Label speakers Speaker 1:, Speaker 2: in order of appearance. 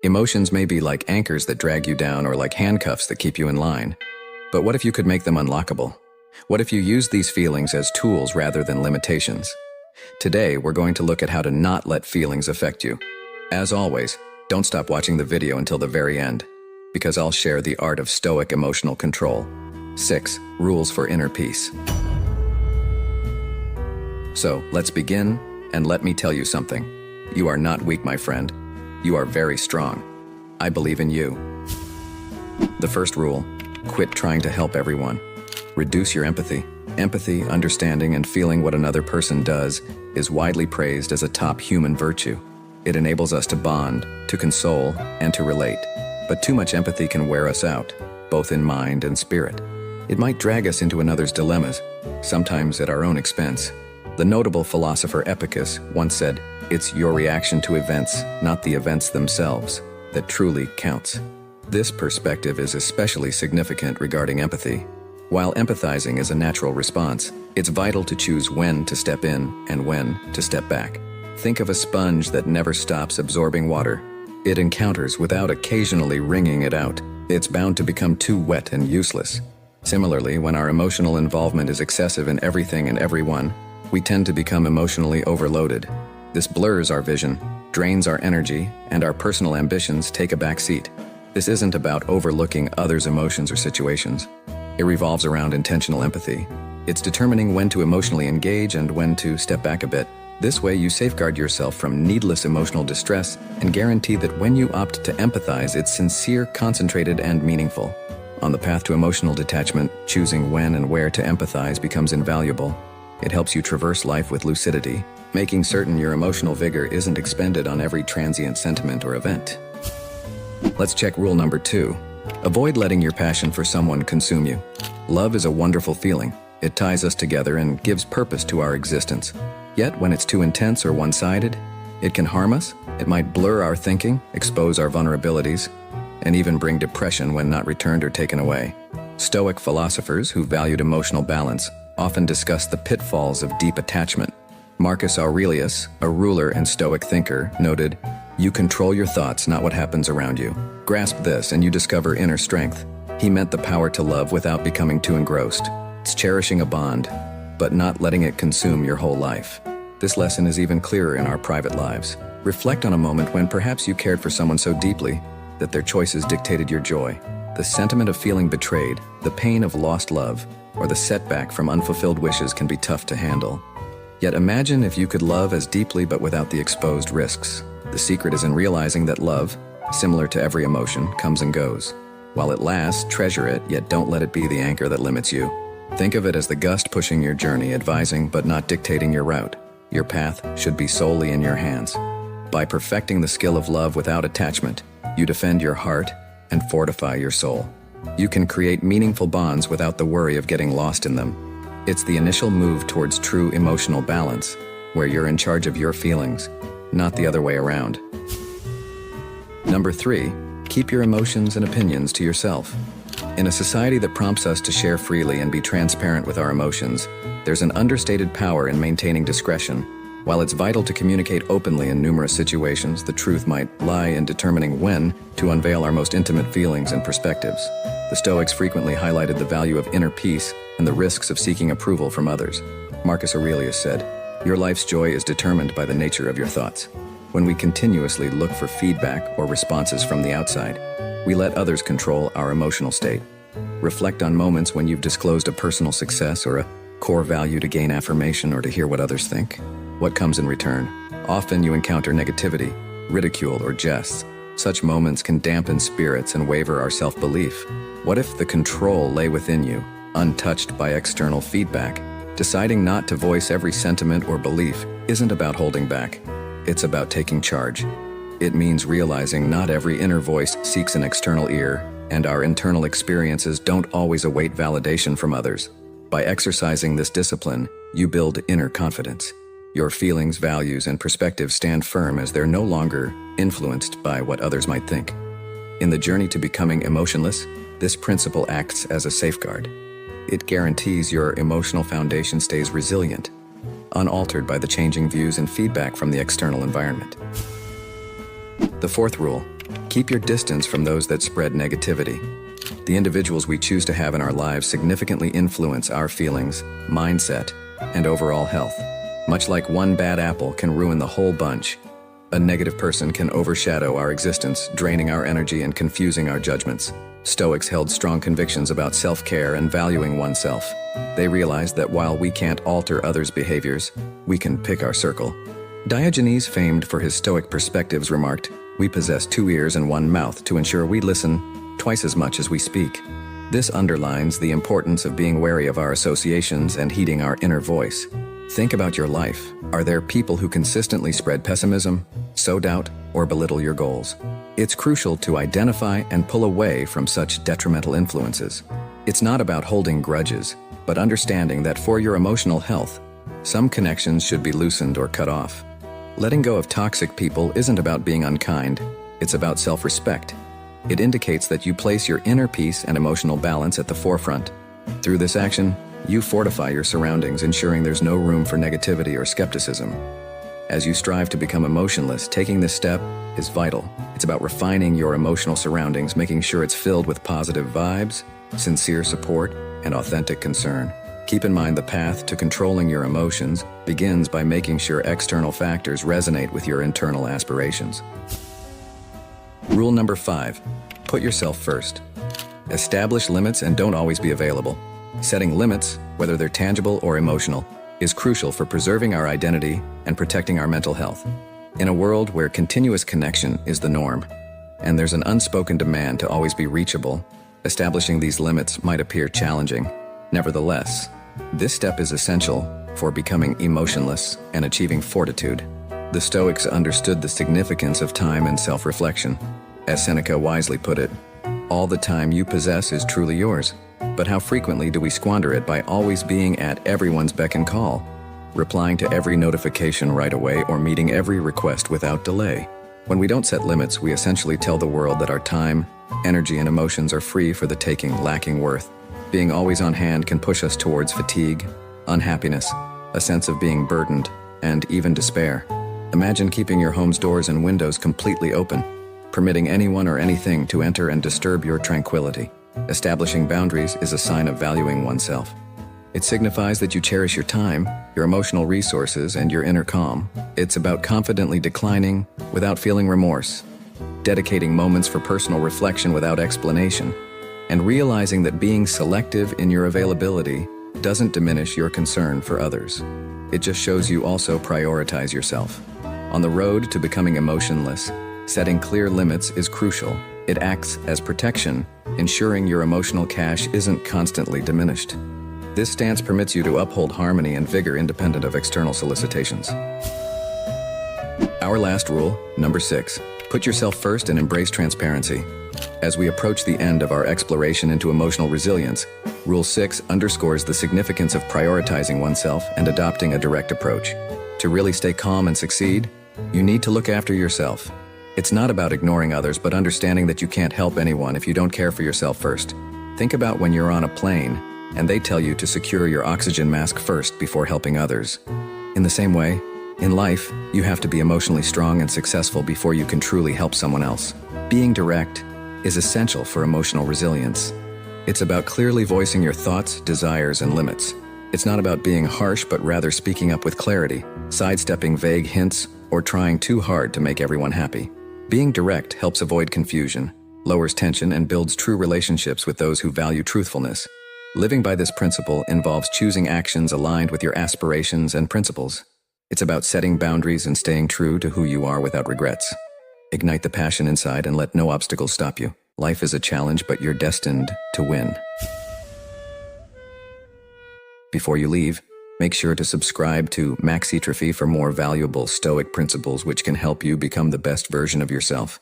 Speaker 1: Emotions may be like anchors that drag you down or like handcuffs that keep you in line. But what if you could make them unlockable? What if you use these feelings as tools rather than limitations? Today, we're going to look at how to not let feelings affect you. As always, don't stop watching the video until the very end, because I'll share the art of Stoic emotional control. 6 Rules for Inner Peace. So, let's begin, and let me tell you something. You are not weak, my friend. You are very strong. I believe in you. The first rule: quit trying to help everyone. Reduce your empathy. Empathy, understanding, and feeling what another person does is widely praised as a top human virtue. It enables us to bond, to console, and to relate. But too much empathy can wear us out, both in mind and spirit. It might drag us into another's dilemmas, sometimes at our own expense. The notable philosopher Epicus once said, "It's your reaction to events, not the events themselves, that truly counts." This perspective is especially significant regarding empathy. While empathizing is a natural response, it's vital to choose when to step in and when to step back. Think of a sponge that never stops absorbing water. It encounters without occasionally wringing it out. It's bound to become too wet and useless. Similarly, when our emotional involvement is excessive in everything and everyone, we tend to become emotionally overloaded. This blurs our vision, drains our energy, and our personal ambitions take a back seat. This isn't about overlooking others' emotions or situations. It revolves around intentional empathy. It's determining when to emotionally engage and when to step back a bit. This way, you safeguard yourself from needless emotional distress and guarantee that when you opt to empathize, it's sincere, concentrated, and meaningful. On the path to emotional detachment, choosing when and where to empathize becomes invaluable. It helps you traverse life with lucidity, making certain your emotional vigor isn't expended on every transient sentiment or event. Let's check rule number 2. Avoid letting your passion for someone consume you. Love is a wonderful feeling. It ties us together and gives purpose to our existence. Yet, when it's too intense or one-sided, it can harm us. It might blur our thinking, expose our vulnerabilities, and even bring depression when not returned or taken away. Stoic philosophers who valued emotional balance often discuss the pitfalls of deep attachment. Marcus Aurelius, a ruler and Stoic thinker, noted, "You control your thoughts, not what happens around you. Grasp this and you discover inner strength." He meant the power to love without becoming too engrossed. It's cherishing a bond, but not letting it consume your whole life. This lesson is even clearer in our private lives. Reflect on a moment when perhaps you cared for someone so deeply that their choices dictated your joy. The sentiment of feeling betrayed, the pain of lost love, or the setback from unfulfilled wishes can be tough to handle. Yet imagine if you could love as deeply but without the exposed risks. The secret is in realizing that love, similar to every emotion, comes and goes. While it lasts, treasure it, yet don't let it be the anchor that limits you. Think of it as the gust pushing your journey, advising but not dictating your route. Your path should be solely in your hands. By perfecting the skill of love without attachment, you defend your heart and fortify your soul. You can create meaningful bonds without the worry of getting lost in them. It's the initial move towards true emotional balance, where you're in charge of your feelings, not the other way around. Number 3, keep your emotions and opinions to yourself. In a society that prompts us to share freely and be transparent with our emotions, there's an understated power in maintaining discretion. While it's vital to communicate openly in numerous situations, the truth might lie in determining when to unveil our most intimate feelings and perspectives. The Stoics frequently highlighted the value of inner peace and the risks of seeking approval from others. Marcus Aurelius said, "Your life's joy is determined by the nature of your thoughts." When we continuously look for feedback or responses from the outside, we let others control our emotional state. Reflect on moments when you've disclosed a personal success or a core value to gain affirmation or to hear what others think. What comes in return? Often you encounter negativity, ridicule, or jests. Such moments can dampen spirits and waver our self-belief. What if the control lay within you, untouched by external feedback? Deciding not to voice every sentiment or belief isn't about holding back. It's about taking charge. It means realizing not every inner voice seeks an external ear, and our internal experiences don't always await validation from others. By exercising this discipline, you build inner confidence. Your feelings, values, and perspectives stand firm as they're no longer influenced by what others might think. In the journey to becoming emotionless, this principle acts as a safeguard. It guarantees your emotional foundation stays resilient, unaltered by the changing views and feedback from the external environment. The fourth rule: Keep your distance from those that spread negativity. The individuals we choose to have in our lives significantly influence our feelings, mindset, and overall health. Much like one bad apple can ruin the whole bunch, a negative person can overshadow our existence, draining our energy and confusing our judgments. Stoics held strong convictions about self-care and valuing oneself. They realized that while we can't alter others' behaviors, we can pick our circle. Diogenes, famed for his Stoic perspectives, remarked, "We possess 2 ears and 1 mouth to ensure we listen twice as much as we speak." This underlines the importance of being wary of our associations and heeding our inner voice. Think about your life. Are there people who consistently spread pessimism, sow doubt, or belittle your goals? It's crucial to identify and pull away from such detrimental influences. It's not about holding grudges, but understanding that for your emotional health, some connections should be loosened or cut off. Letting go of toxic people isn't about being unkind, it's about self-respect. It indicates that you place your inner peace and emotional balance at the forefront. Through this action, you fortify your surroundings, ensuring there's no room for negativity or skepticism. As you strive to become emotionless, taking this step is vital. It's about refining your emotional surroundings, making sure it's filled with positive vibes, sincere support, and authentic concern. Keep in mind the path to controlling your emotions begins by making sure external factors resonate with your internal aspirations. Rule number 5, put yourself first. Establish limits and don't always be available. Setting limits, whether they're tangible or emotional, is crucial for preserving our identity and protecting our mental health. In a world where continuous connection is the norm, and there's an unspoken demand to always be reachable, establishing these limits might appear challenging. Nevertheless, this step is essential for becoming emotionless and achieving fortitude. The Stoics understood the significance of time and self-reflection. As Seneca wisely put it, "All the time you possess is truly yours." But how frequently do we squander it by always being at everyone's beck and call, replying to every notification right away, or meeting every request without delay? When we don't set limits, we essentially tell the world that our time, energy, and emotions are free for the taking, lacking worth. Being always on hand can push us towards fatigue, unhappiness, a sense of being burdened, and even despair. Imagine keeping your home's doors and windows completely open, permitting anyone or anything to enter and disturb your tranquility. Establishing boundaries is a sign of valuing oneself. It signifies that you cherish your time, your emotional resources, and your inner calm. It's about confidently declining without feeling remorse, dedicating moments for personal reflection without explanation, and realizing that being selective in your availability doesn't diminish your concern for others. It just shows you also prioritize yourself. On the road to becoming emotionless, setting clear limits is crucial. It acts as protection, ensuring your emotional cache isn't constantly diminished. This stance permits you to uphold harmony and vigor independent of external solicitations. Our last rule, number 6, put yourself first and embrace transparency. As we approach the end of our exploration into emotional resilience, Rule 6 underscores the significance of prioritizing oneself and adopting a direct approach. To really stay calm and succeed, you need to look after yourself. It's not about ignoring others, but understanding that you can't help anyone if you don't care for yourself first. Think about when you're on a plane and they tell you to secure your oxygen mask first before helping others. In the same way, in life, you have to be emotionally strong and successful before you can truly help someone else. Being direct is essential for emotional resilience. It's about clearly voicing your thoughts, desires, and limits. It's not about being harsh, but rather speaking up with clarity, sidestepping vague hints, or trying too hard to make everyone happy. Being direct helps avoid confusion, lowers tension, and builds true relationships with those who value truthfulness. Living by this principle involves choosing actions aligned with your aspirations and principles. It's about setting boundaries and staying true to who you are without regrets. Ignite the passion inside and let no obstacles stop you. Life is a challenge, but you're destined to win. Before you leave, make sure to subscribe to Maxitrophy for more valuable Stoic principles which can help you become the best version of yourself.